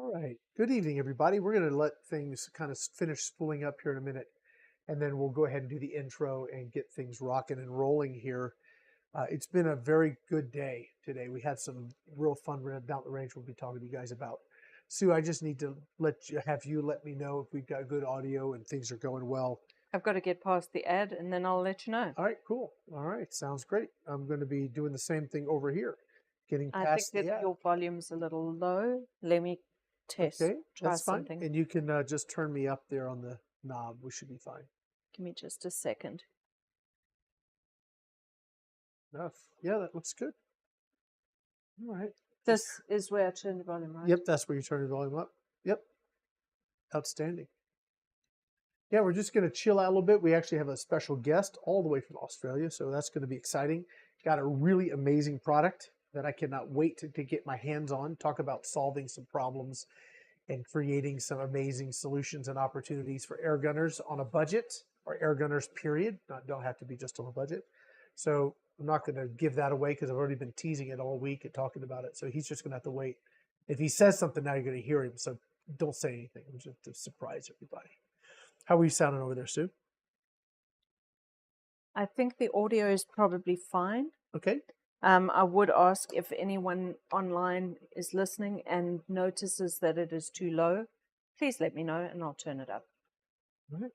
All right. Good evening, everybody. We're going to let things kind of finish spooling up here in a minute, and then we'll go ahead and do the intro and get things rocking and rolling here. It's been a very good day today. We had some real fun down the range we'll be talking to you guys about. Sue, I just need to have you let me know if we've got good audio and things are going well. I've got to get past the ad and then I'll let you know. All right, cool. All right, sounds great. I'm going to be doing the same thing over here, getting I past think the that ad. your volume's a little low. Let me test. Okay, Try that's fine. something. And you can just turn me up there on the knob. We should be fine. Give me just a second. Enough. Yeah, that looks good. All right. This is where I turn the volume, right? Yep, that's where you turn the volume up. Yep. Outstanding. Yeah, we're just going to chill out a little bit. We actually have a special guest all the way from Australia, so that's going to be exciting. Got a really amazing product that I cannot wait to get my hands on. Talk about solving some problems and creating some amazing solutions and opportunities for air gunners on a budget, or air gunners, period. Don't have to be just on a budget. So I'm not going to give that away because I've already been teasing it all week and talking about it. So he's just going to have to wait. If he says something now, you're going to hear him. So don't say anything. Just to surprise everybody. How are you sounding over there, Sue? I think the audio is probably fine. Okay. I would ask if anyone online is listening and notices that it is too low, please let me know and I'll turn it up. All right.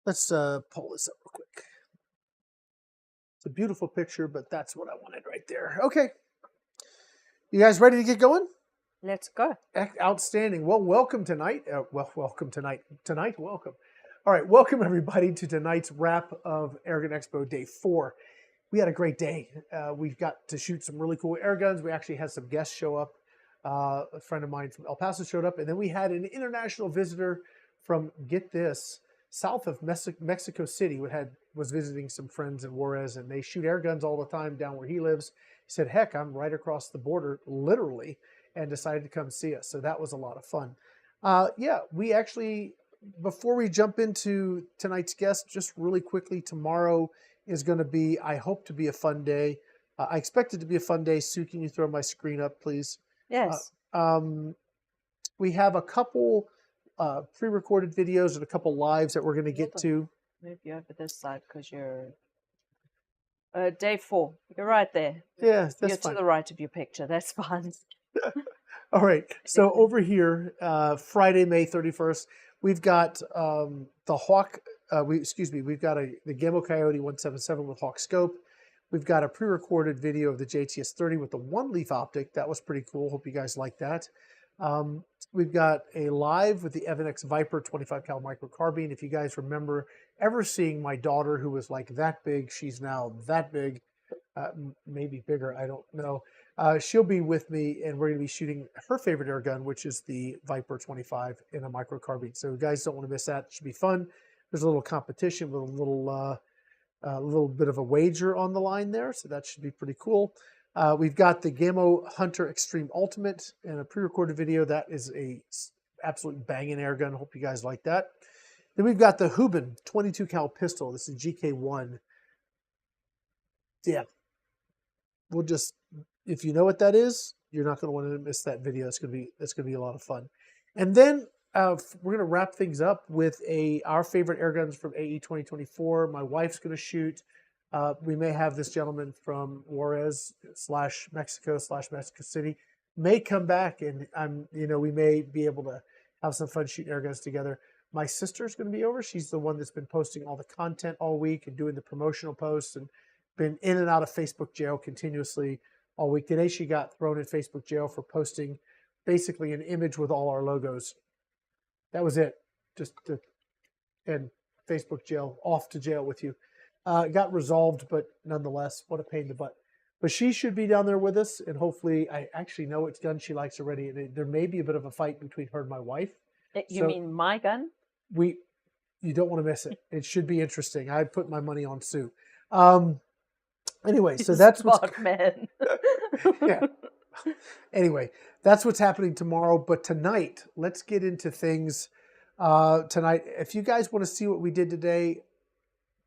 Let's pull this up real quick. It's a beautiful picture, but that's what I wanted right there. Okay. You guys ready to get going? Let's go. Outstanding. Well, welcome tonight. Welcome tonight. Welcome. All right, welcome everybody to tonight's wrap of Airgun Expo Day 4. We had a great day. We've got to shoot some really cool air guns. We actually had some guests show up. A friend of mine from El Paso showed up, and then we had an international visitor from, get this, south of Mexico City. Was visiting some friends in Juarez, and they shoot air guns all the time down where he lives. He said, heck, I'm right across the border, literally, and decided to come see us. So that was a lot of fun. Yeah, we actually, before we jump into tonight's guest, just really quickly, tomorrow is going to be, I hope to be a fun day. I expect it to be a fun day. Sue, can you throw my screen up, please? Yes. We have a couple pre-recorded videos and a couple lives that we're going to get to. Move you over this side because you're day 4. You're right there. Yeah, that's you're fine. to the right of your picture. That's fine. All right. So over here, Friday, May 31st, we've got the Hawk. We've got the Gamma Coyote 177 with Hawk scope. We've got a pre-recorded video of the JTS 30 with the 1-leaf optic. That was pretty cool. Hope you guys like that. We've got a live with the Evan-X Viper 25 cal micro carbine. If you guys remember ever seeing my daughter, who was like that big, she's now that big, maybe bigger, I don't know. She'll be with me, and we're going to be shooting her favorite air gun, which is the Viper 25 in a micro carbine. So you guys don't want to miss that. It should be fun. There's a little competition with a little bit of a wager on the line there, so that should be pretty cool. We've got the Gammo Hunter Extreme Ultimate and a pre-recorded video. That is a absolute banging air gun. Hope you guys like that. Then we've got the Hubin 22 cal pistol. This is GK1. Yeah. We'll just, if you know what that is, you're not going to want to miss that video. That's going to be a lot of fun. And then we're going to wrap things up with our favorite air guns from AE 2024. My wife's going to shoot. We may have this gentleman from Juarez / Mexico City may come back, and we may be able to have some fun shooting air guns together. My sister's going to be over. She's the one that's been posting all the content all week and doing the promotional posts and been in and out of Facebook jail continuously all week. Today she got thrown in Facebook jail for posting basically an image with all our logos. That was it. And Facebook jail, off to jail with you. It got resolved, but nonetheless, what a pain in the butt. But she should be down there with us, and hopefully, I actually know it's gun she likes already. And there may be a bit of a fight between her and my wife. You mean my gun? You don't want to miss it. It should be interesting. I put my money on Sue. Anyway, so that's what's man. Yeah. Anyway, that's what's happening tomorrow. But tonight, let's get into things. Tonight, if you guys want to see what we did today,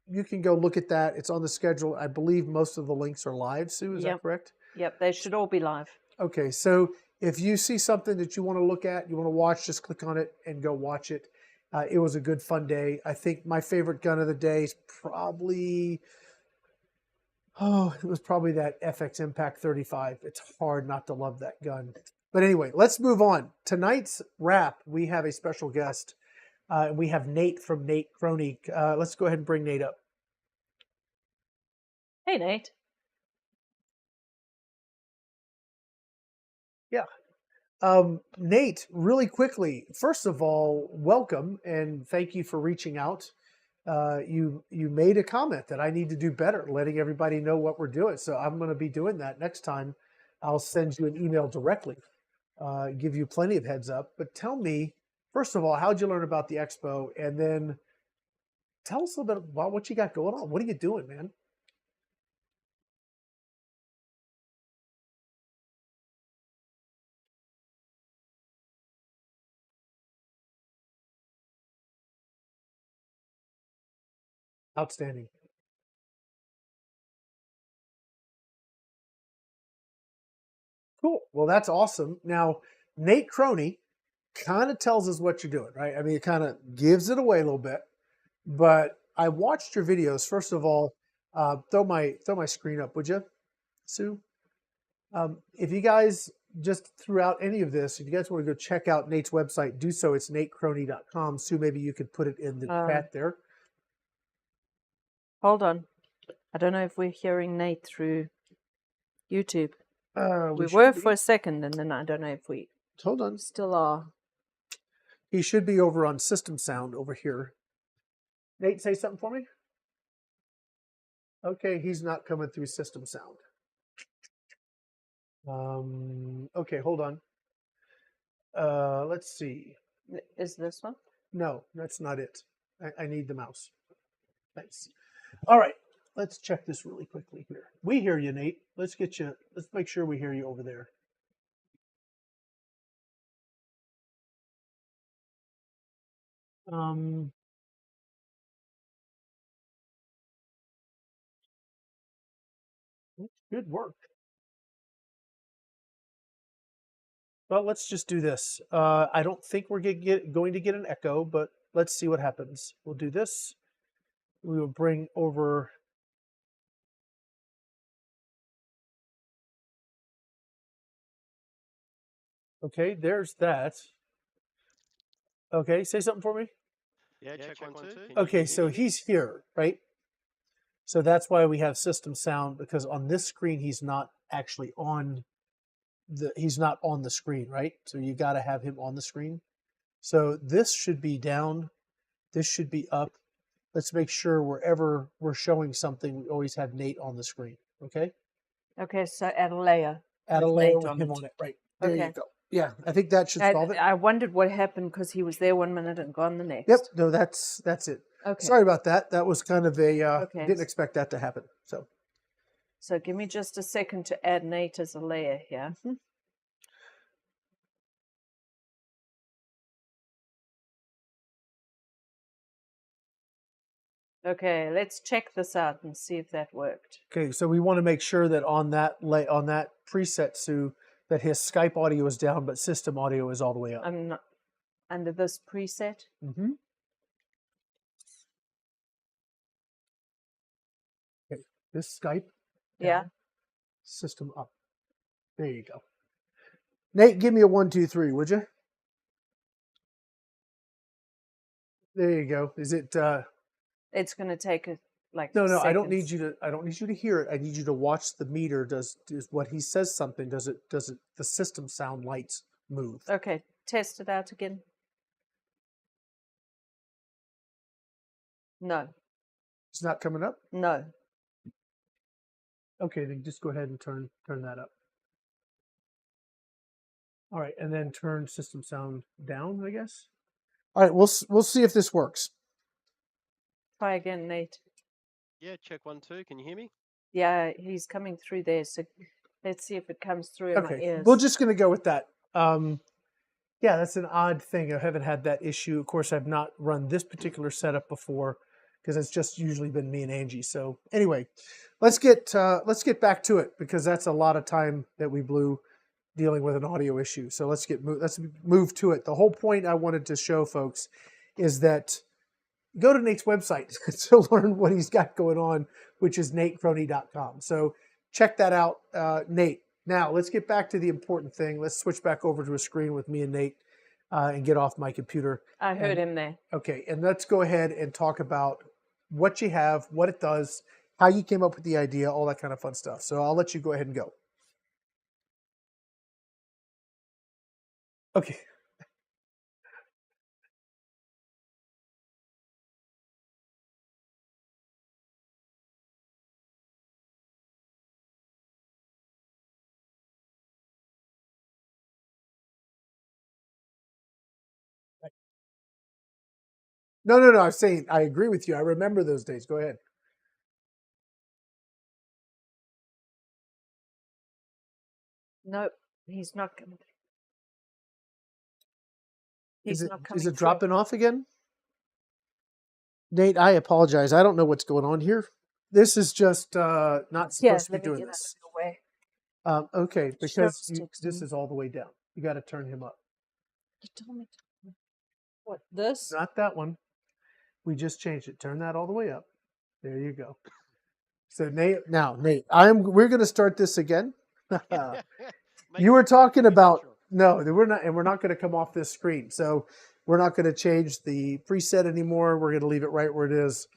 you can go look at that. It's on the schedule. I believe most of the links are live, Sue. Is that correct? Yep, they should all be live. Okay, so if you see something that you want to look at, you want to watch, just click on it and go watch it. It was a good, fun day. I think my favorite gun of the day is probably, it was probably that FX Impact 35. It's hard not to love that gun. But anyway, let's move on. Tonight's wrap, we have a special guest. We have Nate from Nate Crony. Let's go ahead and bring Nate up. Hey, Nate. Yeah. Nate, really quickly, first of all, welcome and thank you for reaching out. You made a comment that I need to do better, letting everybody know what we're doing. So I'm going to be doing that next time. I'll send you an email directly, give you plenty of heads up. But tell me, first of all, how'd you learn about the expo? And then tell us a little bit about what you got going on. What are you doing, man? Outstanding. Cool. Well, that's awesome. Now, Nate Crony kind of tells us what you're doing, right? I mean, it kind of gives it away a little bit. But I watched your videos. First of all, throw my screen up, would you, Sue? If you guys just throughout any of this, if you guys want to go check out Nate's website, do so. It's natecrony.com. Sue, maybe you could put it in the chat there. Hold on. I don't know if we're hearing Nate through YouTube. We were for a second, and then I don't know if we hold on. Still are. He should be over on System Sound over here. Nate, say something for me. Okay, he's not coming through System Sound. Okay, hold on. Let's see. Is this one? No, that's not it. I need the mouse. Thanks. All right, let's check this really quickly here. We hear you, Nate. Let's make sure we hear you over there. Good work. Well, let's just do this. I don't think we're going to get an echo, but let's see what happens. We'll do this. We will bring over. Okay, there's that. Okay, say something for me. Yeah, check 1, 2. Okay, so he's here, right? So that's why we have System Sound, because on this screen he's not actually on the screen, right? So you got to have him on the screen. So this should be down, this should be up. Let's make sure wherever we're showing something, we always have Nate on the screen. Okay. Okay, so add a layer. Add a layer with him on it, right? There you go. Yeah, I think that should solve it. I wondered what happened because he was there 1 minute and gone the next. Yep. No, that's it. Okay. Sorry about that. That was kind of a didn't expect that to happen. So give me just a second to add Nate as a layer here. Mm-hmm. Okay, let's check this out and see if that worked. Okay, so we want to make sure that on that preset, Sue, that his Skype audio is down, but system audio is all the way up. I'm not under this preset. Mm-hmm. Okay, this Skype. Yeah. System up. There you go. Nate, give me a 1, 2, 3, would you? There you go. Is it? It's going to take like. No, seconds. I don't need you to hear it. I need you to watch the meter. Does what he says something? Does it? The system sound lights move? Okay, test it out again. No. It's not coming up? No. Okay, then just go ahead and turn that up. All right, and then turn system sound down, I guess. All right, we'll see if this works. Try again, Nate. Yeah, check 1, 2. Can you hear me? Yeah, he's coming through there. So let's see if it comes through in my ears. We're just going to go with that. Yeah, that's an odd thing. I haven't had that issue. Of course, I've not run this particular setup before because it's just usually been me and Angie. So anyway, let's get back to it because that's a lot of time that we blew. dealing with an audio issue. So let's move to it. The whole point I wanted to show folks is that go to Nate's website to learn what he's got going on, which is natecrony.com. So check that out, Nate. Now let's get back to the important thing. Let's switch back over to a screen with me and Nate and get off my computer. I heard him there. Okay, and let's go ahead and talk about what you have, what it does, how you came up with the idea, all that kind of fun stuff. So I'll let you go ahead and go. Okay. No, no, no. I'm saying I agree with you. I remember those days. Go ahead. Nope, he's not coming. He's not coming. Is it through. dropping off again? Nate, I apologize. I don't know what's going on here. This is just not supposed to be let me doing get out this. of your way. Okay, because Sheriff's this texting. is all the way down. You got to turn him up. You told me to. What, this? Not that one. We just changed it. Turn that all the way up. There you go. So Nate, we're going to start this again. You were talking about we're not, and we're not going to come off this screen. So we're not going to change the preset anymore. We're going to leave it right where it is.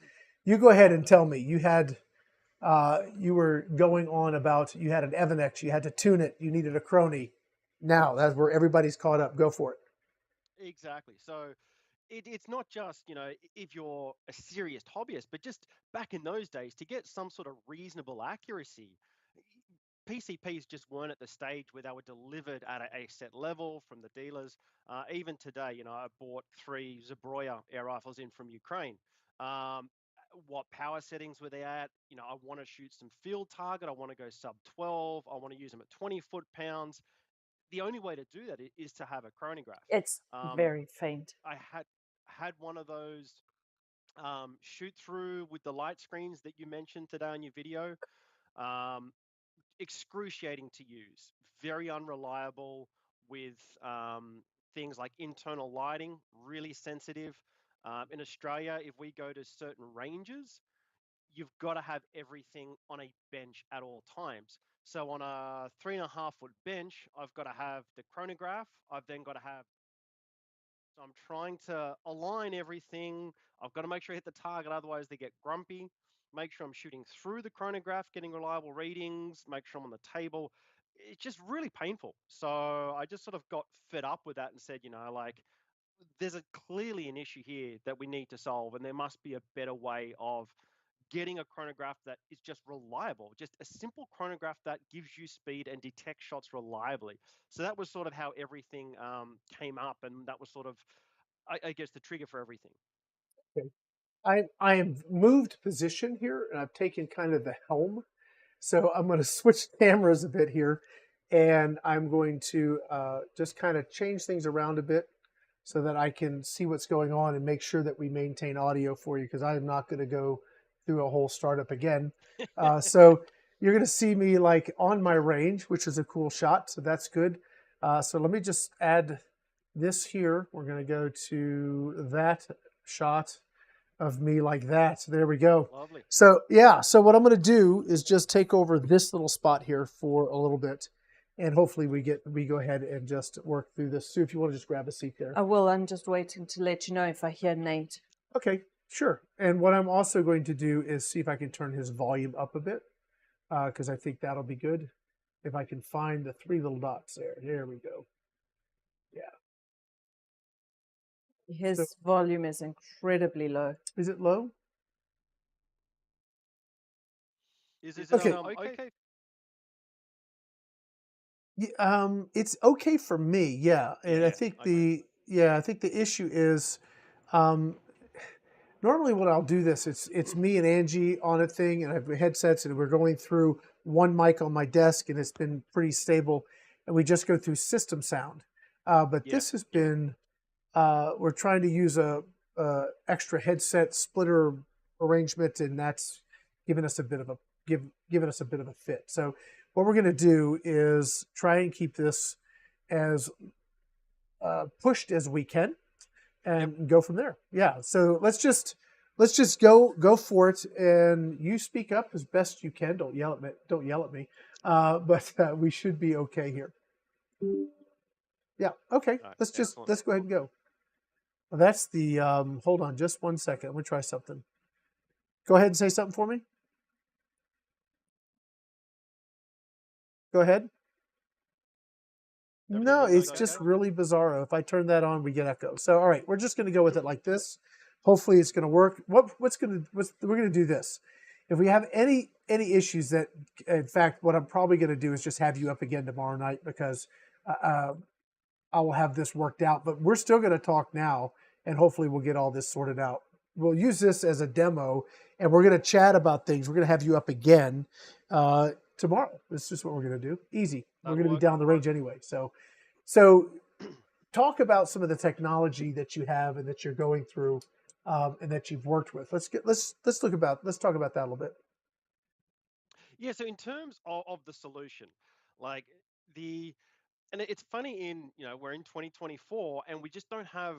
You go ahead and tell me. You had you were going on about you had an Evanex, you had to tune it, you needed a crony. Now that's where everybody's caught up. Go for it. Exactly. So it's not just, if you're a serious hobbyist, but just back in those days to get some sort of reasonable accuracy, PCPs just weren't at the stage where they were delivered at a set level from the dealers. Even today, I bought 3 Zabroya air rifles in from Ukraine. What power settings were they at? I want to shoot some field target. I want to go sub 12. I want to use them at 20 foot-pounds. The only way to do that is to have a chronograph. It's very faint. I had one of those shoot through with the light screens that you mentioned today on your video. Excruciating to use, very unreliable with things like internal lighting, really sensitive. In Australia, if we go to certain ranges, you've got to have everything on a bench at all times. So on a 3.5 foot bench, I've got to have the chronograph. I've then got to have, so I'm trying to align everything. I've got to make sure I hit the target, otherwise they get grumpy. Make sure I'm shooting through the chronograph, getting reliable readings, make sure I'm on the table. It's just really painful. So I just sort of got fed up with that and said, there's clearly an issue here that we need to solve, and there must be a better way of getting a chronograph that is just reliable, just a simple chronograph that gives you speed and detects shots reliably. So that was sort of how everything came up, and that was sort of, I guess, the trigger for everything. Okay. I have moved position here, and I've taken kind of the helm. So I'm going to switch cameras a bit here, and I'm going to just kind of change things around a bit so that I can see what's going on and make sure that we maintain audio for you, because I am not going to go through a whole startup again. So you're going to see me like on my range, which is a cool shot. So that's good. So let me just add this here. We're going to go to that shot of me like that. So there we go. Lovely. So yeah, so what I'm going to do is just take over this little spot here for a little bit, and hopefully we go ahead and just work through this. Sue, if you want to just grab a seat there. I will. I'm just waiting to let you know if I hear Nate. Okay, sure. And what I'm also going to do is see if I can turn his volume up a bit, because I think that'll be good. If I can find the 3 little dots there. There we go. Yeah. His volume is incredibly low. Is it low? Is it Okay. okay? Yeah, it's okay for me, yeah. And Yeah, I think okay. I think the issue is, normally when I'll do this, it's me and Angie on a thing, and I have headsets, and we're going through one mic on my desk, and it's been pretty stable, and we just go through system sound. But Yeah, this has been, we're trying to use a extra headset splitter arrangement, and that's given us a bit of a fit. So what we're going to do is try and keep this as pushed as we can Yep. and go from there. Yeah. So let's just go for it, and you speak up as best you can. Don't yell at me. Don't yell at me. But we should be okay here. Yeah. Okay. All right. Let's Excellent. go ahead and go. That's the hold on just one second. I'm gonna try something. Go ahead and say something for me. Go ahead. Everything No, looks it's okay. just really bizarro. If I turn that on, we get echo. So all right, we're just gonna go with it like this. Hopefully it's gonna work. We're gonna do this. If we have any issues that, in fact, what I'm probably gonna do is just have you up again tomorrow night because I will have this worked out. But we're still gonna talk now, and hopefully we'll get all this sorted out. We'll use this as a demo, and we're gonna chat about things. We're gonna have you up again tomorrow. This is just what we're gonna do. Easy. We're That'll gonna be work. down the range anyway. So talk about some of the technology that you have and that you're going through and that you've worked with. Let's talk about that a little bit. Yeah. So in terms of the solution, like the and it's funny we're in 2024 and we just don't have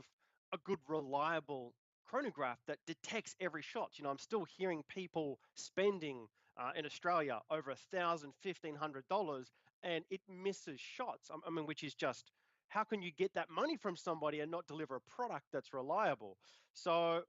a good reliable chronograph that detects every shot. I'm still hearing people spending in Australia over $1,000, $1,500 and it misses shots. I mean, which is just, how can you get that money from somebody and not deliver a product that's reliable? So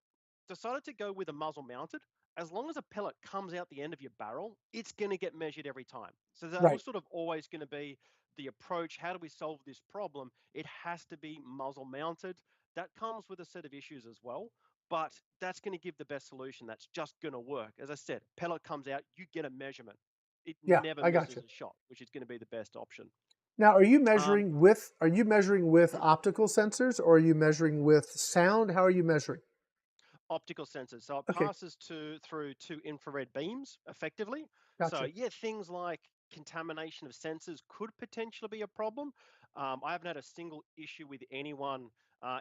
decided to go with a muzzle mounted. As long as a pellet comes out the end of your barrel, it's going to get measured every time. So that was Right. sort of always going to be the approach. How do we solve this problem? It has to be muzzle mounted. That comes with a set of issues as well, but that's going to give the best solution. That's just going to work. As I said, pellet comes out, you get a measurement. It Yeah, never I got misses you. a shot, which is going to be the best option. Now, Um, are you measuring with optical sensors or are you measuring with sound? How are you measuring? Optical sensors. So it Okay, passes through two infrared beams effectively. So gotcha. yeah, things like contamination of sensors could potentially be a problem. I haven't had a single issue with anyone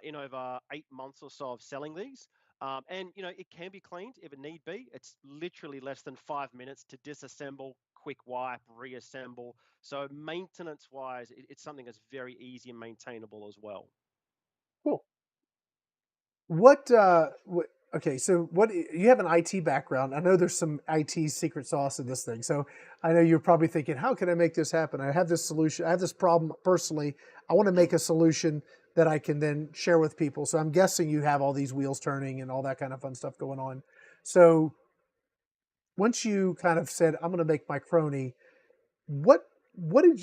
in over 8 months or so of selling these. And it can be cleaned if it need be. It's literally less than 5 minutes to disassemble, quick wipe, reassemble. So maintenance wise, it's something that's very easy and maintainable as well. Cool. Okay, so what you have an IT background. I know there's some IT secret sauce in this thing. So I know you're probably thinking, how can I make this happen? I have this solution. I have this problem personally. I want to make a solution that I can then share with people. So I'm guessing you have all these wheels turning and all that kind of fun stuff going on. So once you kind of said, I'm going to make my crony, what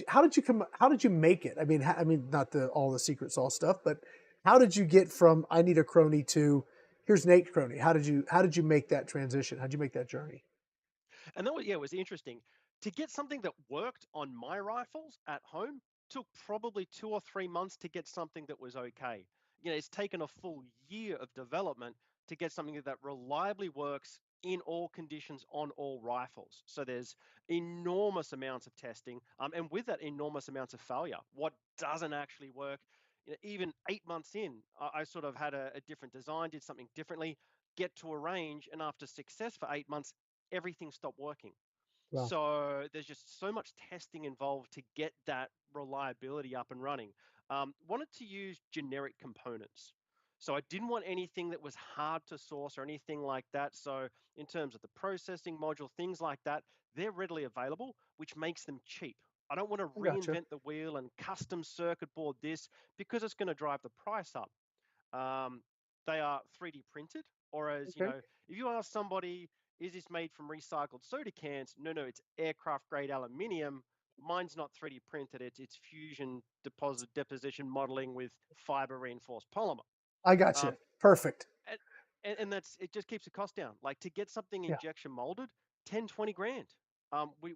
how did you make it? I mean not all the secret sauce stuff, but how did you get from I need a crony to here's Nate crony? How did you make that transition? How did you make that journey? And that was, yeah, it was interesting. To get something that worked on my rifles at home took probably 2 or 3 months to get something that was okay. It's taken a full year of development to get something that reliably works in all conditions on all rifles. So there's enormous amounts of testing, and with that, enormous amounts of failure. What doesn't actually work? Even 8 months in, I sort of had a different design, did something differently, get to a range, and after success for 8 months, everything stopped working. Wow, So there's just so much testing involved to get that reliability up and running. Wanted to use generic components. So I didn't want anything that was hard to source or anything like that. So in terms of the processing module, things like that, they're readily available, which makes them cheap. I don't want to I gotcha. reinvent the wheel and custom circuit board this because it's going to drive the price up. Um, they are 3D printed, or as Okay, if you ask somebody, is this made from recycled soda cans? No, no, it's aircraft grade aluminium. Mine's not 3D printed. It's fusion deposition modeling with fiber reinforced polymer. I gotcha. Um, Perfect. and, and that's, it just keeps the cost down. Like to get something Yeah, injection molded, 10, 20 grand,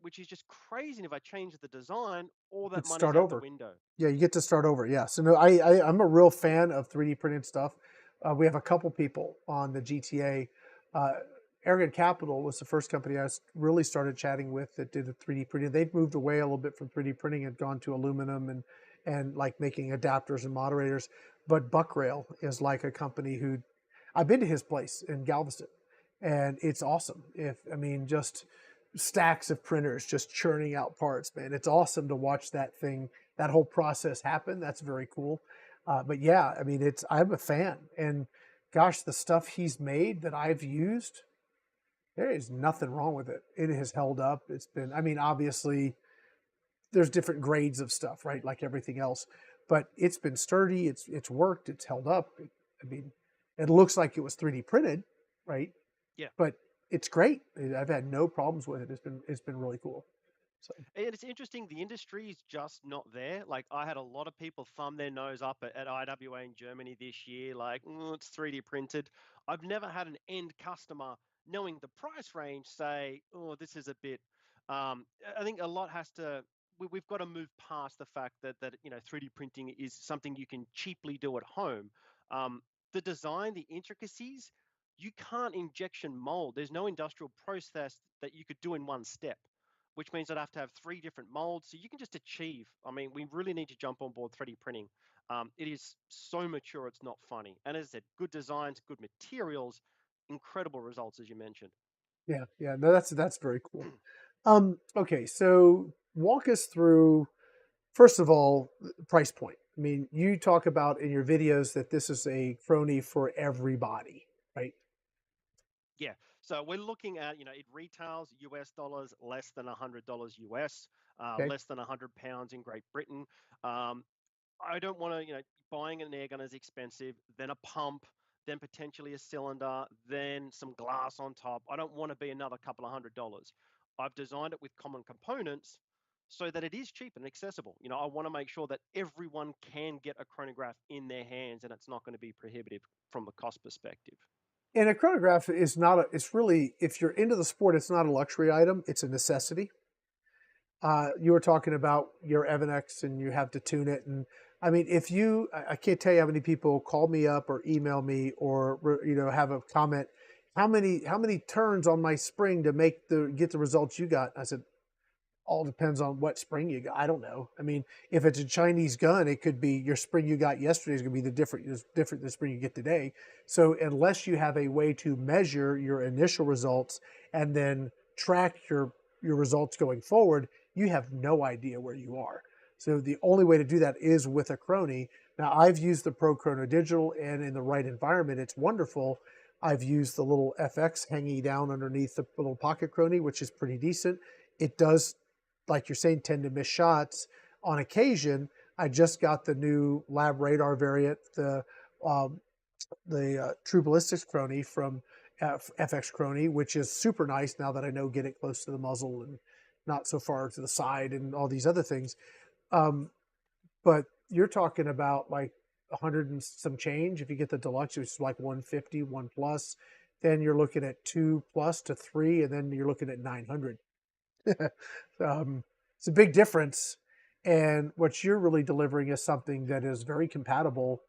which is just crazy. And if I change the design, all that let's money's start out the over. window. Yeah, you get to start over. Yeah. So no, I'm a real fan of 3D printed stuff. We have a couple people on the GTA. Uh, Airgun Capital was the first company really started chatting with that did a 3D printing. They've moved away a little bit from 3D printing and gone to aluminum and like making adapters and moderators. But Buckrail is like a company who I've been to his place in Galveston, and it's awesome. If I mean just stacks of printers just churning out parts, man. It's awesome to watch that thing, that whole process happen. That's very cool. But yeah, I mean, I'm a fan, and gosh, the stuff he's made that I've used, there is nothing wrong with it. It has held up. It's been, I mean, obviously there's different grades of stuff, right? Like everything else, but it's been sturdy. It's worked. It's held up. I mean, it looks like it was 3D printed, right? Yeah. But it's great. I've had no problems with it. It's been really cool. So And it's interesting, the industry is just not there. Like, I had a lot of people thumb their nose up at IWA in Germany this year, like, it's 3D printed. I've never had an end customer, knowing the price range, say, oh, this is a bit. I think a lot has to. We've got to move past the fact that 3D printing is something you can cheaply do at home. The design, the intricacies, you can't injection mold. There's no industrial process that you could do in one step, which means I'd have to have 3 different molds. So you can just achieve. I mean, we really need to jump on board 3D printing. It is so mature, it's not funny. And as I said, good designs, good materials, incredible results, as you mentioned. yeah, no, that's very cool. Okay, so walk us through, first of all, price point. I mean, you talk about in your videos that this is a crony for everybody, right? Yeah. So we're looking at, it retails US dollars less than $100 US, Okay, less than £100 in Great Britain. Um, I don't want to, buying an air gun is expensive, then a pump, then potentially a cylinder, then some glass on top. I don't want to be another couple of $100. I've designed it with common components so that it is cheap and accessible. I want to make sure that everyone can get a chronograph in their hands and it's not going to be prohibitive from a cost perspective. and a chronograph is not a. It's really, if you're into the sport, it's not a luxury item. It's a necessity. You were talking about your Evanex and you have to tune it. And I mean, I can't tell you how many people call me up or email me or, have a comment. How many turns on my spring to get the results you got? I said, all depends on what spring you got. I don't know. I mean, if it's a Chinese gun, it could be your spring you got yesterday is going to be different than the spring you get today. So unless you have a way to measure your initial results and then track your results going forward, you have no idea where you are. So the only way to do that is with a crony. Now I've used the Pro Chrono Digital, and in the right environment, it's wonderful. I've used the little FX hanging down underneath the little pocket crony, which is pretty decent. It does, like you're saying, tend to miss shots on occasion. I just got the new Lab Radar variant, the True Ballistics Crony from FX Crony, which is super nice now that I know get it close to the muzzle and not so far to the side and all these other things. But you're talking about like 100 and some change if you get the deluxe, which is like 150, 1 plus. Then you're looking at 2 plus to 3, and then you're looking at 900. It's a big difference, and what you're really delivering is something that is very compatible.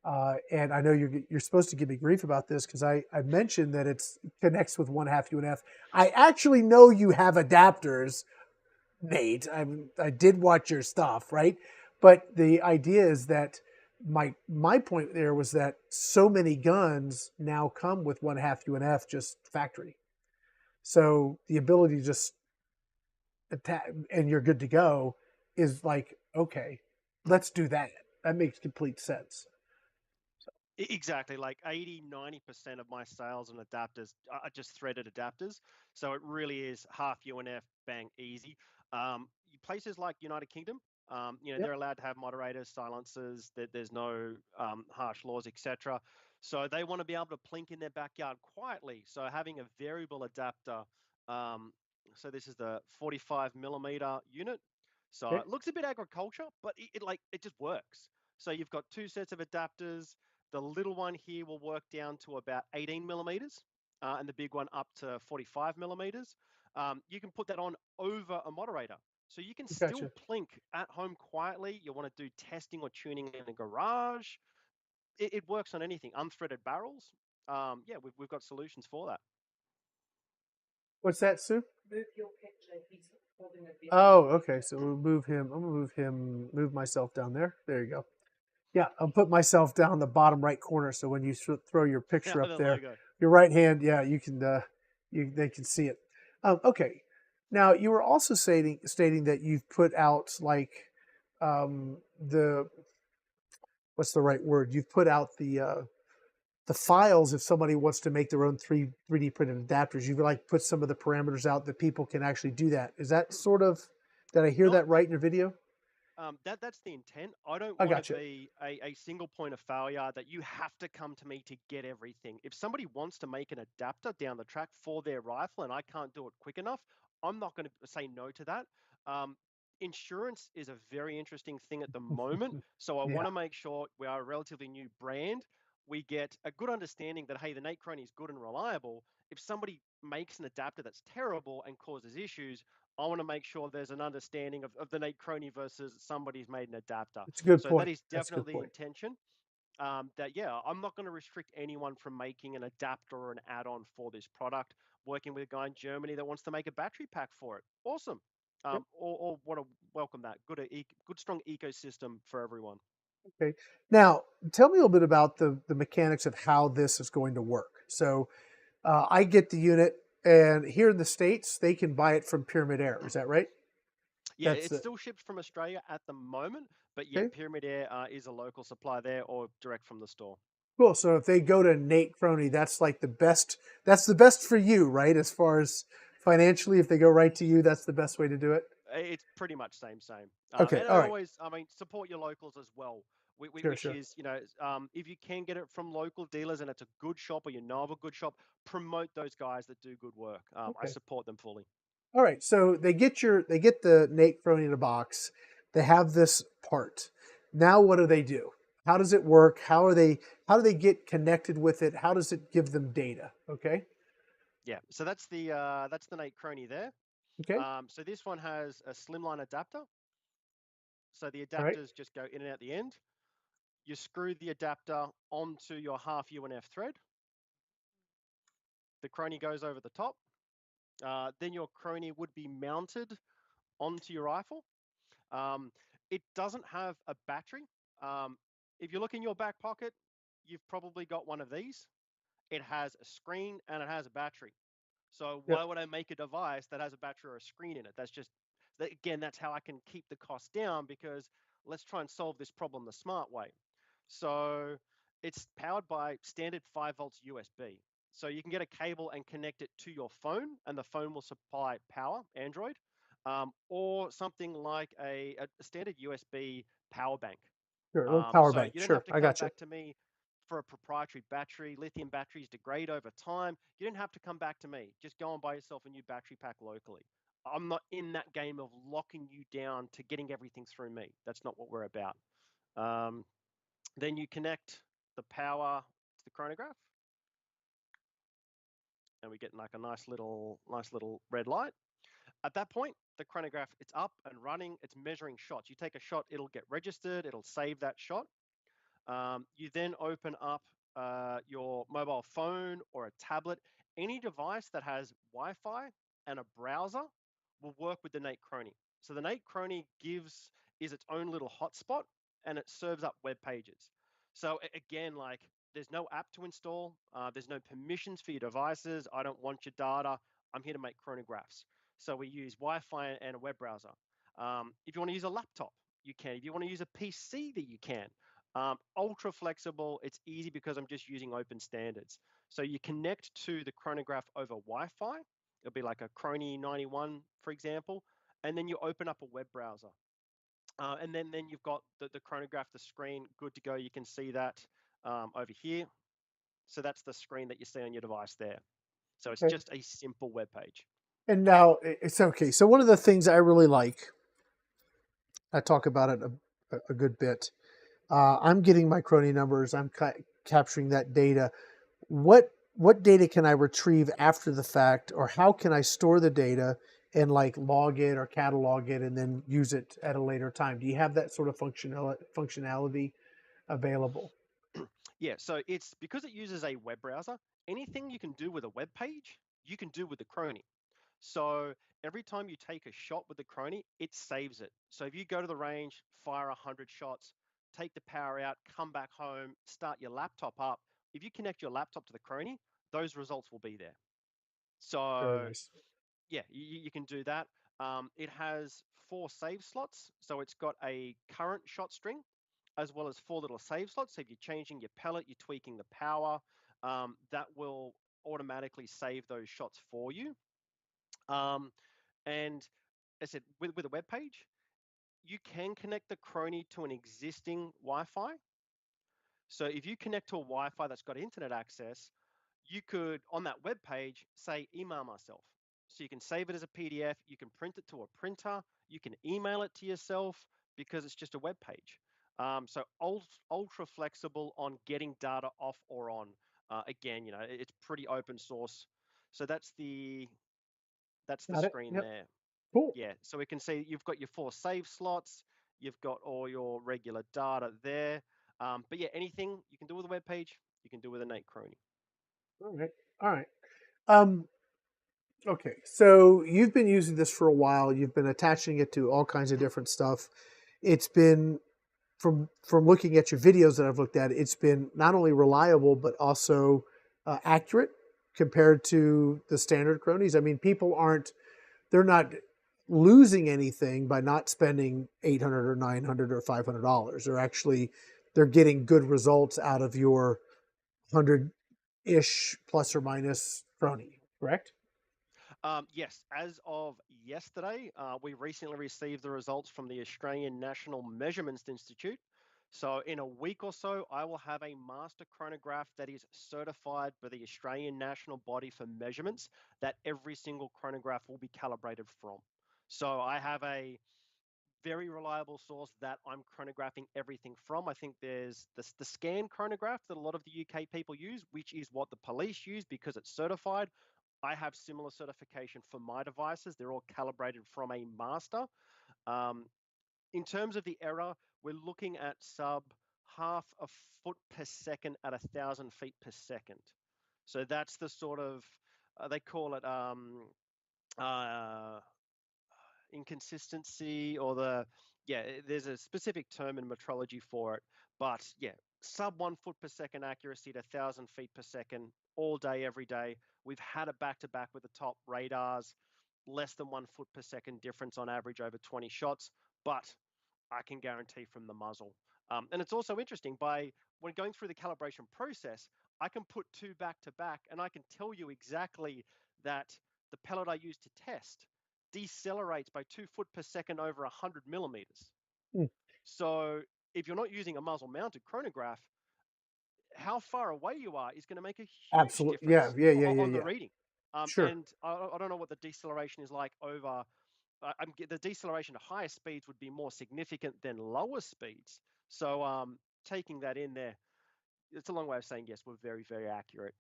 And I know you're supposed to give me grief about this because I mentioned that it connects with 1/2 UNF. I actually know you have adapters, Nate. I did watch your stuff, right? But the idea is that my point there was that so many guns now come with 1/2 UNF just factory. So the ability to just attack and you're good to go is like, okay, let's do that. That makes complete sense. Exactly, like 80-90% of my sales and adapters are just threaded adapters. So it really is half UNF, bang, easy. Places like United Kingdom, Yep. they're allowed to have moderators, silencers, there's no harsh laws, etc. So they want to be able to plink in their backyard quietly. So having a variable adapter, so this is the 45 millimeter unit. So Okay. it looks a bit agriculture, but it just works. So you've got 2 sets of adapters. The little one here will work down to about 18 millimeters, and the big one up to 45 millimeters. You can put that on over a moderator. So you can still Gotcha. plink at home quietly. You want to do testing or tuning in a garage. It works on anything. Unthreaded barrels. Yeah, we've got solutions for that. What's that, Sue? Move your picture. He's holding a video. Oh, okay. So we'll move him. I'm gonna move myself down there. There you go. Yeah, I'll put myself down the bottom right corner. So when you throw your picture up The there, logo. your right hand, yeah, you can, they can see it. Okay. Now, you were also stating that you've put out like the what's the right word? You've put out the files if somebody wants to make their own 3D printed adapters. You've like put some of the parameters out that people can actually do that. Is that sort of, did I hear Not that right in your video? that's the intent. I don't I want to got you. be a single point of failure that you have to come to me to get everything. If somebody wants to make an adapter down the track for their rifle and I can't do it quick enough, I'm not going to say no to that. Um, Insurance is a very interesting thing at the moment. So I Yeah, want to make sure we are a relatively new brand. We get a good understanding that, hey, the Nate Crony is good and reliable. If somebody makes an adapter that's terrible and causes issues, I want to make sure there's an understanding of the Nate Crony versus somebody's made an adapter. it's a good So that point. is That's a good definitely the point. intention. That yeah, I'm not going to restrict anyone from making an adapter or an add-on for this product. Working with a guy in Germany that wants to make a battery pack for it, awesome. Yep. Or want to welcome that good strong ecosystem for everyone. Okay. Now, tell me a little bit about the mechanics of how this is going to work. So, I get the unit, and here in the States, they can buy it from Pyramid Air. Is that right? Yeah, That's it's it. still shipped from Australia at the moment, but yeah, Okay. Pyramid Air is a local supply there or direct from the store. Cool. So if they go to Nate Crony, that's like the best. That's the best for you, right? As far as financially, if they go right to you, that's the best way to do it. It's pretty much same. Okay. And All I right. always, I mean, support your locals as well. Sure. Which Sure. is, if you can get it from local dealers and it's a good shop or you know of a good shop, promote those guys that do good work. I Okay. support them fully. All right. So they get the Nate Crony in a box. They have this part. Now what do they do? How does it work? How do they get connected with it? How does it give them data? Okay. Yeah, so that's the Nate Crony there. Okay. So this one has a slimline adapter. So the All right. adapters just go in and out the end. You screw the adapter onto your half UNF thread. The Crony goes over the top. Then your Crony would be mounted onto your rifle. Um, it doesn't have a battery. Um, if you look in your back pocket, you've probably got one of these. It has a screen and it has a battery. So Yep. why would I make a device that has a battery or a screen in it? Again, that's how I can keep the cost down because let's try and solve this problem the smart way. So it's powered by standard 5 volts USB. So you can get a cable and connect it to your phone, and the phone will supply power, Android, or something like a standard USB power bank. Sure. A little power So bank. you don't Sure. have to I come got you. back to me for a proprietary battery. Lithium batteries degrade over time. You don't have to come back to me. Just go and buy yourself a new battery pack locally. I'm not in that game of locking you down to getting everything through me. That's not what we're about. Um, then you connect the power to the chronograph, and we get like a nice little red light. At that point, the chronograph it's up and running. It's measuring shots. You take a shot, it'll get registered. It'll save that shot. You then open up your mobile phone or a tablet. Any device that has Wi-Fi and a browser will work with the Nate Crony. So the Nate Crony is its own little hotspot and it serves up web pages. So again, like there's no app to install. There's no permissions for your devices. I don't want your data. I'm here to make chronographs. So we use Wi-Fi and a web browser. If you want to use a laptop, you can. If you want to use a PC, that you can. Ultra flexible, it's easy because I'm just using open standards. So you connect to the chronograph over Wi-Fi. It'll be like a Crony 91, for example, and then you open up a web browser. And then you've got the chronograph, the screen, good to go. You can see that over here. So that's the screen that you see on your device there. So it's Okay. just a simple web page. And now it's okay. So one of the things I really like, I talk about it a good bit. I'm getting my crony numbers. I'm capturing that data. What data can I retrieve after the fact, or how can I store the data and like log it or catalog it and then use it at a later time? Do you have that sort of functionality available? Yeah, so it's because it uses a web browser, anything you can do with a web page, you can do with the Crony. So every time you take a shot with the Crony, it saves it. So if you go to the range, fire 100 shots, take the power out, come back home, start your laptop up, if you connect your laptop to the Crony, those results will be there. Very So nice. yeah, you can do that. It has 4 save slots, so it's got a current shot string as well as 4 little save slots. So if you're changing your pellet, you're tweaking the power, that will automatically save those shots for you. Um, and as I said, with a web page, you can connect the crony to an existing Wi-Fi. So if you connect to a Wi-Fi that's got internet access, you could, on that web page, say email myself. So you can save it as a PDF, you can print it to a printer, you can email it to yourself because it's just a web page. So ultra flexible on getting data off or on. Again, it's pretty open source. So that's the Got it. screen Yep. there. Cool. Yeah, so we can see you've got your 4 save slots, you've got all your regular data there. But yeah, anything you can do with a web page, you can do with a Nate Crony. All right. All right. Um, okay. So you've been using this for a while. You've been attaching it to all kinds of different stuff. It's been from looking at your videos that I've looked at, it's been not only reliable but also accurate compared to the standard cronies. I mean, they're not losing anything by not spending $800 or $900 or $500. They're getting good results out of your 100-ish plus or minus crony, correct? Yes, as of yesterday, we recently received the results from the Australian National Measurements Institute. So, in a week or so, I will have a master chronograph that is certified by the Australian National Body for Measurements that every single chronograph will be calibrated from. So, I have a very reliable source that I'm chronographing everything from. I think there's the scan chronograph that a lot of the UK people use, which is what the police use because it's certified. I have similar certification for my devices. They're all calibrated from a master. Um, in terms of the error, we're looking at sub half a foot per second at 1,000 feet per second. So that's the sort of, they call it uh, inconsistency or there's a specific term in metrology for it. But yeah, sub 1 foot per second accuracy at 1,000 feet per second all day, every day. We've had it back to back with the top radars, less than 1 foot per second difference on average over 20 shots. But I can guarantee from the muzzle. And it's also interesting when going through the calibration process, I can put 2 back to back and I can tell you exactly that the pellet I use to test decelerates by 2 foot per second over 100 millimeters. Hmm. So if you're not using a muzzle mounted chronograph, how far away you are is going to make a huge Absolutely. Yeah. difference Yeah. Yeah. Yeah. on the Yeah. reading. Sure. And I don't know what the deceleration is like over. The deceleration to higher speeds would be more significant than lower speeds. So taking that in there, it's a long way of saying yes, we're very, very accurate.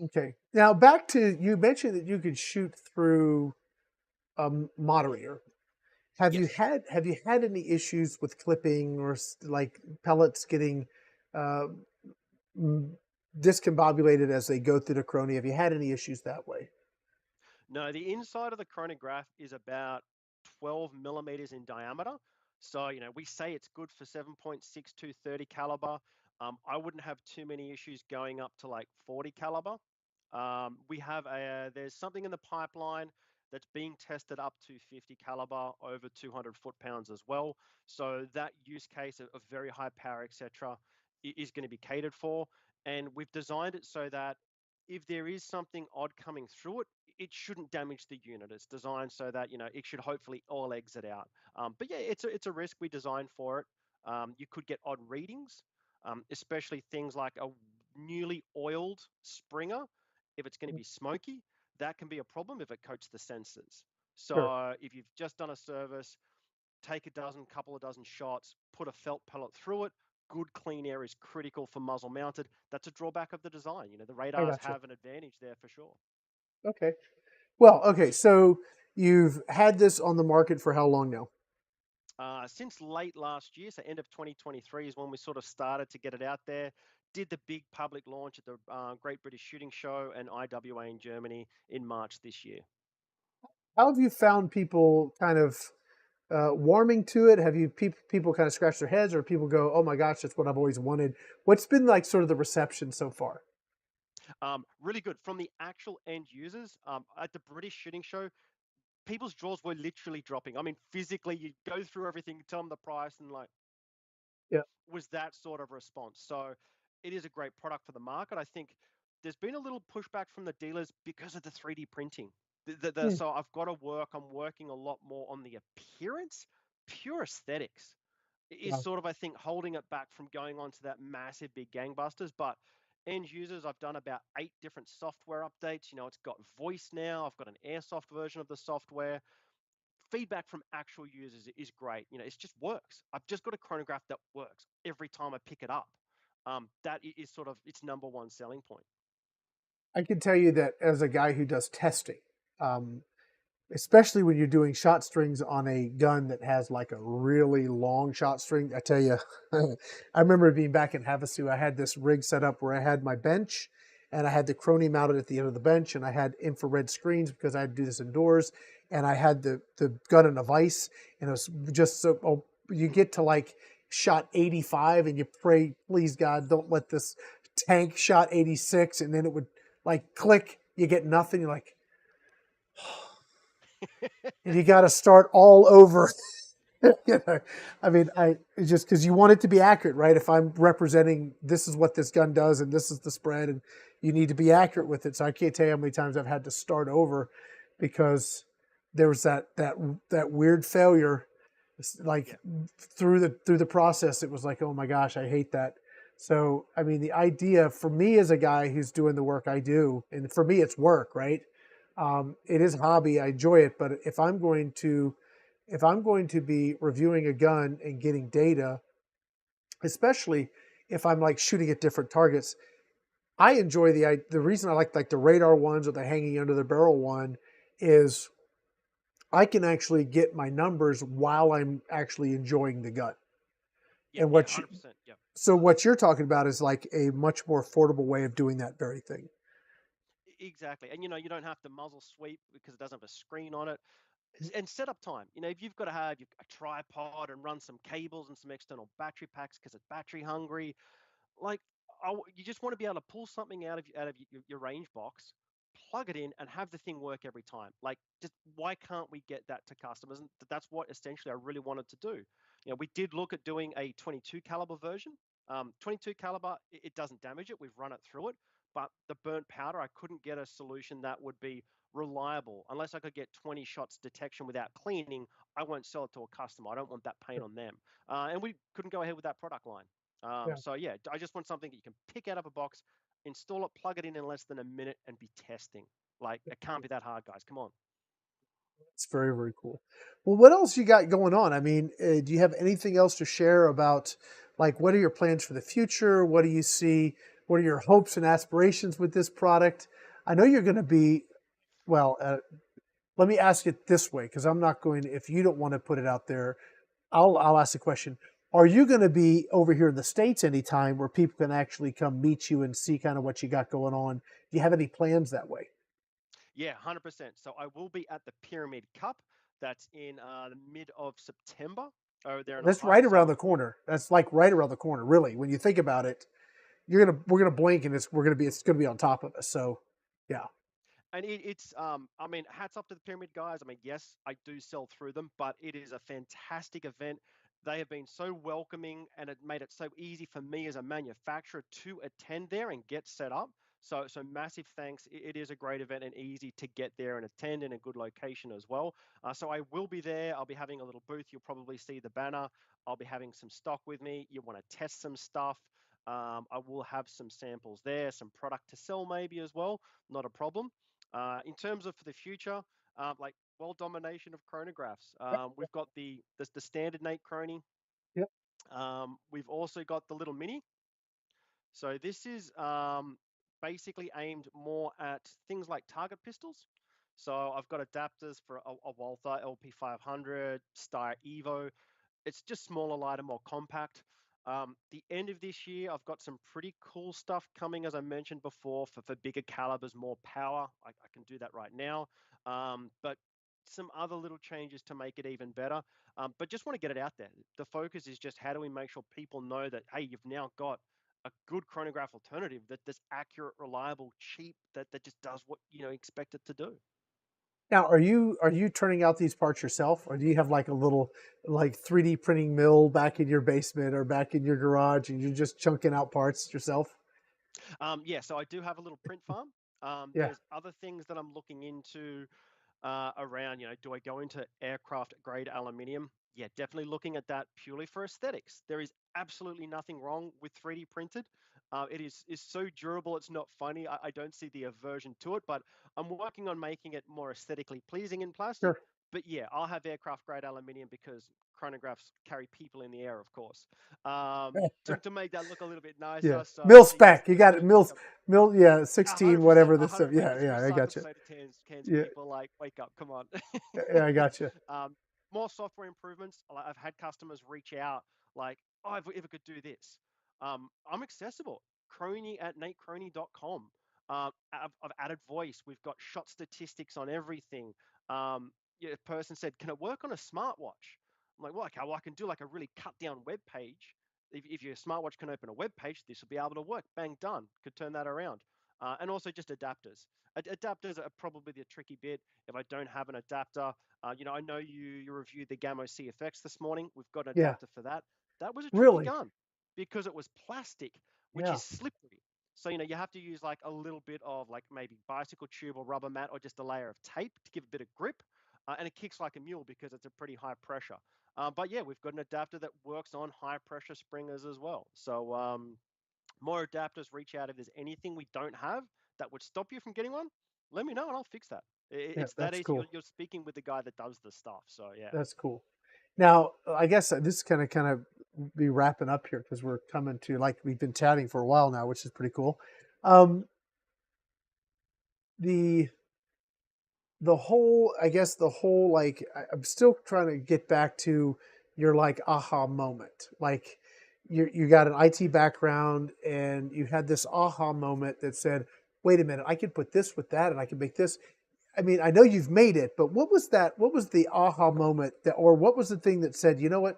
Okay. Now back to you mentioned that you could shoot through a moderator. Yes. Have you had any issues with clipping or like pellets getting uh, discombobulated as they go through the crony? Have you had any issues that way? No, the inside of the chronograph is about 12 millimeters in diameter. So, we say it's good for 7.62 30 caliber. I wouldn't have too many issues going up to like 40 caliber. There's something in the pipeline that's being tested up to 50 caliber over 200 foot-pounds as well. So that use case of very high power, etc., is going to be catered for. And we've designed it so that if there is something odd coming through it, it shouldn't damage the unit. It's designed so that it should hopefully all exit out. But yeah, it's a risk we designed for it. You could get odd readings, especially things like a newly oiled Springer. If it's going to be smoky, that can be a problem if it coats the sensors. Sure. So if you've just done a service, take couple of dozen shots, put a felt pellet through it. Good clean air is critical for muzzle mounted. That's a drawback of the design. The I radars got you. have an advantage there for sure. Okay. Well, okay. So you've had this on the market for how long now? Since late last year, so end of 2023 is when we sort of started to get it out there. Did the big public launch at the Great British Shooting Show and IWA in Germany in March this year. How have you found people kind of warming to it? Have you people kind of scratch their heads, or people go, "Oh my gosh, that's what I've always wanted"? What's been like sort of the reception so far? Really good from the actual end users. At the British Shooting Show, people's jaws were literally dropping. I mean, physically, you go through everything, tell them the price, and like, Yeah. was that sort of response. So it is a great product for the market. I think there's been a little pushback from the dealers because of the 3D printing. Hmm. So I've got to work. I'm working a lot more on the appearance, pure aesthetics is Yeah. sort of, I think, holding it back from going on to that massive big gangbusters. But end users, I've done about 8 different software updates. It's got voice now. I've got an airsoft version of the software. Feedback from actual users is great. It just works. I've just got a chronograph that works every time I pick it up. That is sort of its number one selling point. I can tell you that as a guy who does testing, um, especially when you're doing shot strings on a gun that has like a really long shot string. I tell you, I remember being back in Havasu. I had this rig set up where I had my bench and I had the crony mounted at the end of the bench and I had infrared screens because I had to do this indoors. And I had the gun in a vise and it was just so, you get to like shot 85 and you pray, please God, don't let this tank shot 86. And then it would like click, you get nothing. You're like, and you got to start all over. I mean, I just because you want it to be accurate, right? If I'm representing this is what this gun does and this is the spread, and you need to be accurate with it. So I can't tell you how many times I've had to start over because there was that weird failure. Yeah, Like through the process, it was like, oh my gosh, I hate that. So I mean, the idea for me as a guy who's doing the work I do, and for me it's work, right? It is a hobby. I enjoy it, but if I'm going to be reviewing a gun and getting data, especially if I'm like shooting at different targets, I enjoy the reason I like the radar ones or the hanging under the barrel one is I can actually get my numbers while I'm actually enjoying the gun. yeah, And yeah, 100%. Yeah, so what you're talking about is like a much more affordable way of doing that very thing. exactly. And you don't have to muzzle sweep because it doesn't have a screen on it. And setup time. If you've got to have a tripod and run some cables and some external battery packs because it's battery hungry, like you just want to be able to pull something out of your range box, plug it in, and have the thing work every time. Like, just why can't we get that to customers? And that's what essentially I really wanted to do. We did look at doing a 22 caliber version. 22 caliber, it doesn't damage it. We've run it through it, but the burnt powder, I couldn't get a solution that would be reliable unless I could get 20 shots detection without cleaning. I won't sell it to a customer. I don't want that pain on them. And we couldn't go ahead with that product line. Yeah, So yeah, I just want something that you can pick out of a box, install it, plug it in less than a minute, and be testing. Like, it can't be that hard, guys. Come on. it's very, very cool. Well, what else you got going on? I mean, do you have anything else to share about like what are your plans for the future? What do you see? What are your hopes and aspirations with this product? I know you're going to be, well, let me ask it this way because I'm not going to, if you don't want to put it out there, I'll ask the question. Are you going to be over here in the States anytime where people can actually come meet you and see kind of what you got going on? Do you have any plans that way? Yeah, 100%. So I will be at the Pyramid Cup. That's in the mid of September over there in That's right Ohio. around So the corner. That's like right around the corner, really. When you think about it, we're gonna blink and it's gonna be on top of us. So, yeah, and it's I mean, hats off to the Pyramid guys. I mean, yes, I do sell through them, but it is a fantastic event. They have been so welcoming, and it made it so easy for me as a manufacturer to attend there and get set up. So massive thanks. It is a great event and easy to get there and attend in a good location as well. So I will be there. I'll be having a little booth. You'll probably see the banner. I'll be having some stock with me. You want to test some stuff. I will have some samples there, some product to sell maybe as well. Not a problem. In terms of for the future, like world domination of chronographs, we've got the standard Nate Crony. yep, We've also got the little mini. So this is basically aimed more at things like target pistols. So I've got adapters for a Walther LP500, Steyr Evo. It's just smaller, lighter, more compact. The end of this year, I've got some pretty cool stuff coming, as I mentioned before, for bigger calibers, more power. I can do that right now. But some other little changes to make it even better. But just want to get it out there. The focus is just how do we make sure people know that, hey, you've now got a good chronograph alternative that's accurate, reliable, cheap, that just does what expect it to do. Now, are you turning out these parts yourself, or do you have like a little like 3D printing mill back in your basement or back in your garage, and you're just chunking out parts yourself? Yeah, so I do have a little print farm. Yeah, There's other things that I'm looking into around, do I go into aircraft grade aluminium? Yeah, definitely looking at that purely for aesthetics. There is absolutely nothing wrong with 3D printed. It is so durable, it's not funny. I don't see the aversion to it, but I'm working on making it more aesthetically pleasing in plastic. sure. But yeah, I'll have aircraft grade aluminium because chronographs carry people in the air, of course, to make that look a little bit Yeah, nicer. mill So yes, spec. You got it, like mill. Yeah, a 16, 100%, whatever a this stuff. hundred, like Yeah, it's yeah, I recycled got you. potato cans. Yeah, People like wake up, come on. yeah, I got you. um, More software improvements. I've had customers reach out like, oh, if we ever could do this, I'm accessible. Crony at natecrony.com. I've added voice. We've got shot statistics on everything. Yeah, a person said, can it work on a smartwatch? I'm like, well, okay, well, I can do like a really cut down web page. If your smartwatch can open a web page, this will be able to work. Bang, done. Could turn that around. And also just adapters. Adapters are probably the tricky bit. If I don't have an adapter, I know you reviewed the Gamma CFX this morning. We've got an Yeah, adapter for that. That was a tricky really. gun because it was plastic, which Yeah, is slippery. So, you have to use like a little bit of like maybe bicycle tube or rubber mat or just a layer of tape to give a bit of grip. And it kicks like a mule because it's a pretty high pressure. But yeah, we've got an adapter that works on high pressure springers as well. So more adapters, reach out if there's anything we don't have that would stop you from getting one. Let me know and I'll fix that. yeah, It's that that's easy. cool. You're speaking with the guy that does the stuff. So yeah. That's cool. Now, I guess this is kind of be wrapping up here because we're coming to like we've been chatting for a while now, which is pretty cool. Um, the I guess the whole like I'm still trying to get back to your like aha moment. Like you got an IT background and you had this aha moment that said, wait a minute, I can put this with that and I can make this. I mean, I know you've made it, but what was that? What was the aha moment that, or what was the thing that said, you know what?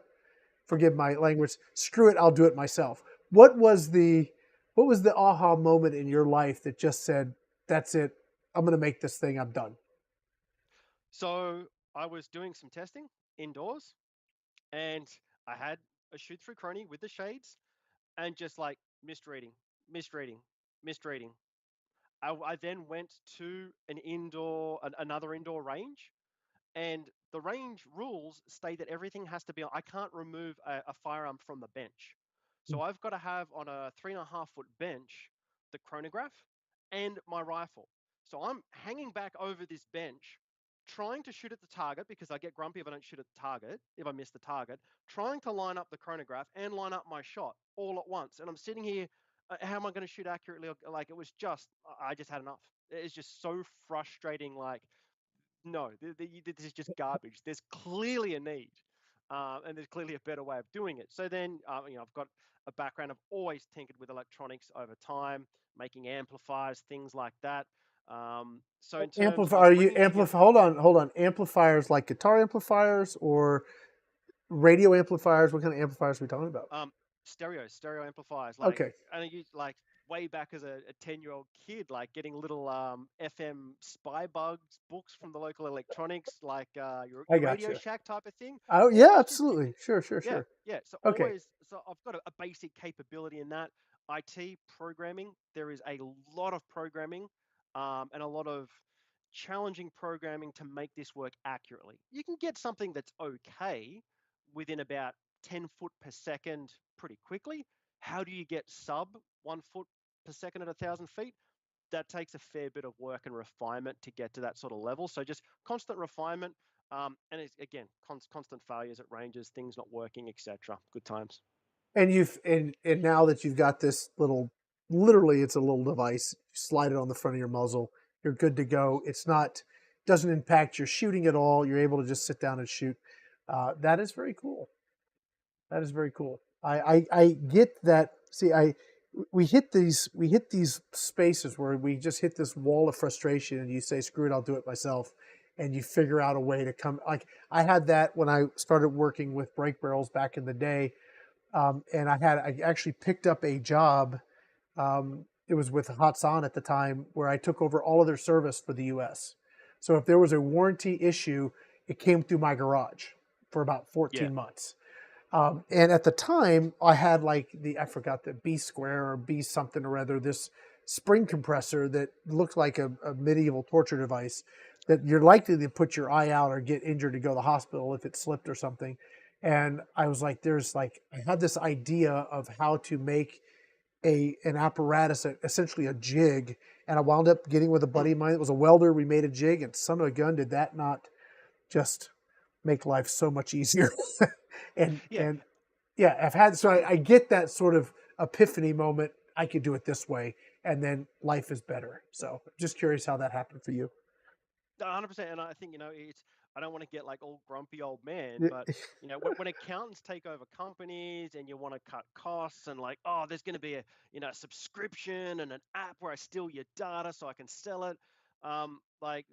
Forgive my language. Screw it, I'll do it myself. What was the aha moment in your life that just said, that's it, I'm going to make this thing, I'm done. So I was doing some testing indoors and I had a shoot through crony with the shades and just like misreading, misreading, misreading. I then went to another indoor range, and the range rules state that everything has to be on. I can't remove a firearm from the bench. So I've got to have on a 3.5 foot bench the chronograph and my rifle. So I'm hanging back over this bench, trying to shoot at the target because I get grumpy if I don't shoot at the target, if I miss the target, trying to line up the chronograph and line up my shot all at once. And I'm sitting here, how am I going to shoot accurately? Like it was just, I just had enough. It's just so frustrating. Like, no, this is just garbage. There's clearly a need, and there's clearly a better way of doing it. So then, I've got a background. I've always tinkered with electronics over time, making amplifiers, things like that. So in terms Amplifier, of are you bringing together, amplify? Hold on. Amplifiers like guitar amplifiers or radio amplifiers? What kind of amplifiers are we talking about? stereo amplifiers, like, Okay, and I used like way back as a 10-year-old kid, like getting little FM spy bugs books from the local electronics, like I your got Radio you. Shack type of thing. Oh yeah, Always just absolutely. Sure, sure, yeah, sure. yeah. So Okay, always, so I've got a basic capability in that. IT programming, there is a lot of programming, and a lot of challenging programming to make this work accurately. You can get something that's okay within about 10 foot per second pretty quickly. How do you get sub 1 foot per second at 1,000 feet? That takes a fair bit of work and refinement to get to that sort of level. So just constant refinement, and it's, again, constant failures at ranges, things not working, etc. Good times. and and now that you've got this little, literally, it's a little device. You slide it on the front of your muzzle. You're good to go. It's not doesn't impact your shooting at all. You're able to just sit down and shoot. That is very cool. That is very cool. I get that. See, we hit these spaces where we just hit this wall of frustration, and you say, "Screw it, I'll do it myself," and you figure out a way to come. Like I had that when I started working with brake barrels back in the day. And I actually picked up a job. It was with Hatsan at the time, where I took over all of their service for the U.S. So if there was a warranty issue, it came through my garage for about Yeah. 14 months. And at the time, I had like I forgot the B square or B something or other, this spring compressor that looked like a medieval torture device that you're likely to put your eye out or get injured to go to the hospital if it slipped or something. And I was like, I had this idea of how to make an apparatus, essentially a jig. And I wound up getting with a buddy of mine that was a welder. We made a jig, and son of a gun, did that not just make life so much easier. and Yeah. and yeah, I get that sort of epiphany moment. I could do it this way, and then life is better. So just curious how that happened for you. 100%. And I think, I don't want to get like all grumpy old man, Yeah. but when accountants take over companies and you want to cut costs and like, oh, there's going to be a subscription and an app where I steal your data so I can sell it. Like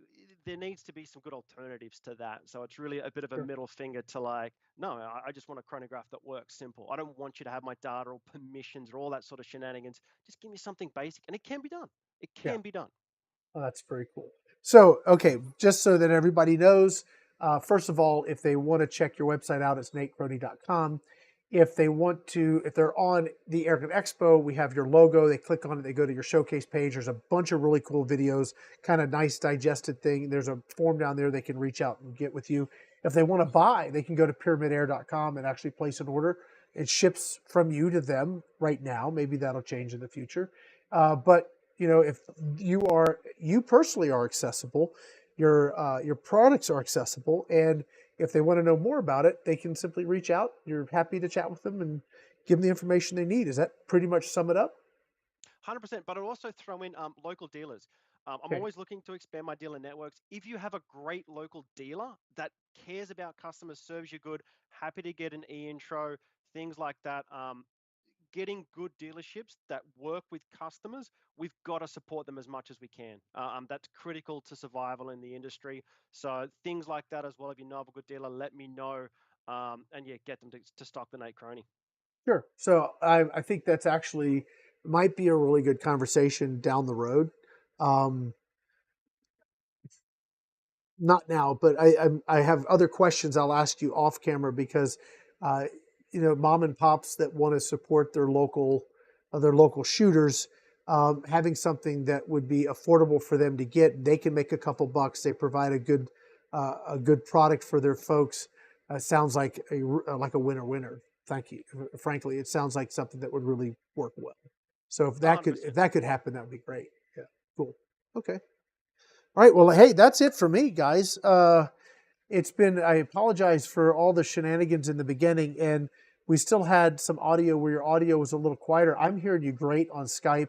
there needs to be some good alternatives to that. So it's really a bit of a Sure. middle finger to like, no, I just want a chronograph that works simple. I don't want you to have my data or permissions or all that sort of shenanigans. Just give me something basic, and it can be done. It Yeah. can be done. Oh, that's very cool. So, okay, just so that everybody knows, first of all, if they want to check your website out, it's natecrony.com. If they're on the Airgun Expo, we have your logo. They click on it, they go to your showcase page. There's a bunch of really cool videos, kind of nice digested thing. There's a form down there they can reach out and get with you. If they want to buy, they can go to pyramidair.com and actually place an order. It ships from you to them right now. Maybe that'll change in the future. But if you personally are accessible, your products are accessible, and if they want to know more about it, they can simply reach out. You're happy to chat with them and give them the information they need. Does that pretty much sum it up? 100%, but I'll also throw in local dealers. I'm Okay. always looking to expand my dealer networks. If you have a great local dealer that cares about customers, serves you good, happy to get an e-intro, things like that. Getting good dealerships that work with customers, we've got to support them as much as we can. That's critical to survival in the industry. So things like that as well. If you know of a good dealer, let me know, and yeah, get them to stock the Nate Crony. Sure. So I think that's actually might be a really good conversation down the road. Um, Not now, but I have other questions I'll ask you off camera because uh, mom and pops that want to support their local shooters, having something that would be affordable for them to get, they can make a couple bucks. They provide a good product for their folks. Sounds like a winner winner. Thank you. Frankly, it sounds like something that would really work well. So if that could 100%. happen, that would be great. Yeah, cool. Okay. All right. Well, hey, that's it for me, guys. I apologize for all the shenanigans in the beginning, and we still had some audio where your audio was a little quieter. I'm hearing you great on Skype,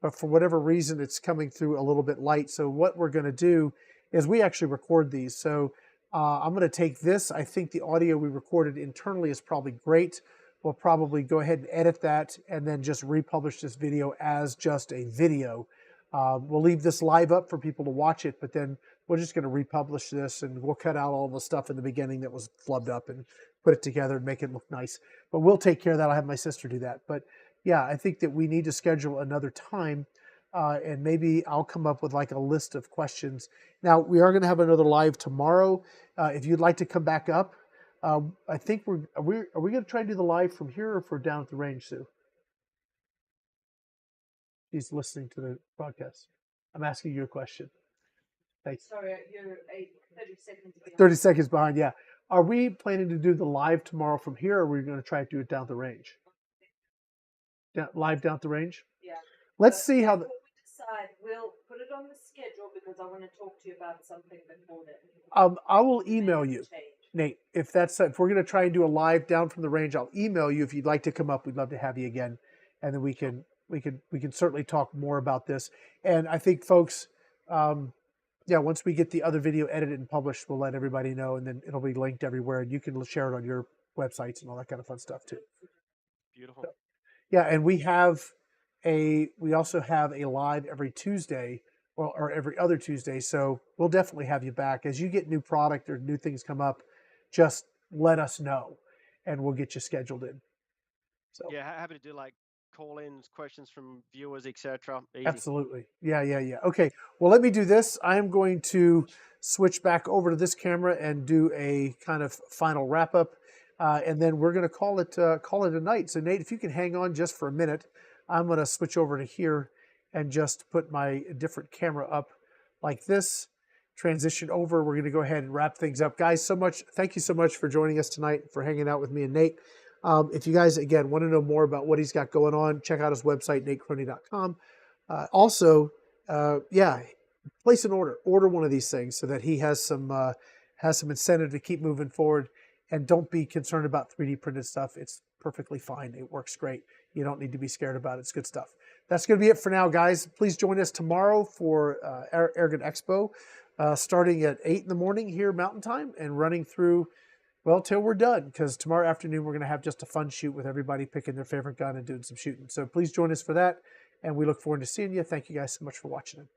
but for whatever reason, it's coming through a little bit light. So what we're going to do is we actually record these. So I'm going to take this. I think the audio we recorded internally is probably great. We'll probably go ahead and edit that and then just republish this video as just a video. We'll leave this live up for people to watch it, but then we're just going to republish this and we'll cut out all the stuff in the beginning that was flubbed up and put it together and make it look nice. But we'll take care of that. I'll have my sister do that. But yeah, I think that we need to schedule another time and maybe I'll come up with like a list of questions. Now, we are going to have another live tomorrow. If you'd like to come back up, I think are we going to try and do the live from here or for down at the range, Sue? She's listening to the broadcast. I'm asking you a question. Thanks. Sorry, you're 30 seconds behind. 30 seconds behind, yeah. Are we planning to do the live tomorrow from here, or are we going to try to do it down at the range? Live down at the range? Yeah. Let's see how... Before we decide, we'll put it on the schedule because I want to talk to you about something before then. I will email you, Nate. If we're going to try and do a live down from the range, I'll email you if you'd like to come up. We'd love to have you again, and then we can certainly talk more about this. And I think, folks, once we get the other video edited and published, we'll let everybody know, and then it'll be linked everywhere, and you can share it on your websites and all that kind of fun stuff too. Beautiful. So, yeah, and we also have a live every Tuesday, or every other Tuesday. So we'll definitely have you back as you get new product or new things come up. Just let us know, and we'll get you scheduled in. So Yeah, happy to do like call-ins, questions from viewers, etc. Easy. absolutely. Yeah, yeah, yeah. Okay. Well, let me do this. I am going to switch back over to this camera and do a kind of final wrap up. And then we're going to call it a night. So Nate, if you can hang on just for a minute, I'm going to switch over to here and just put my different camera up like this. Transition over. We're going to go ahead and wrap things up, guys. Thank you so much for joining us tonight, for hanging out with me and Nate. If you guys, again, want to know more about what he's got going on, check out his website, natecrony.com. Also, yeah, place an order. Order one of these things so that he has some incentive to keep moving forward. And don't be concerned about 3D printed stuff. It's perfectly fine. It works great. You don't need to be scared about it. It's good stuff. That's going to be it for now, guys. Please join us tomorrow for Airgun Expo, starting at 8 in the morning here Mountain Time and running through, well, till we're done, because tomorrow afternoon we're going to have just a fun shoot with everybody picking their favorite gun and doing some shooting. So please join us for that, and we look forward to seeing you. Thank you guys so much for watching.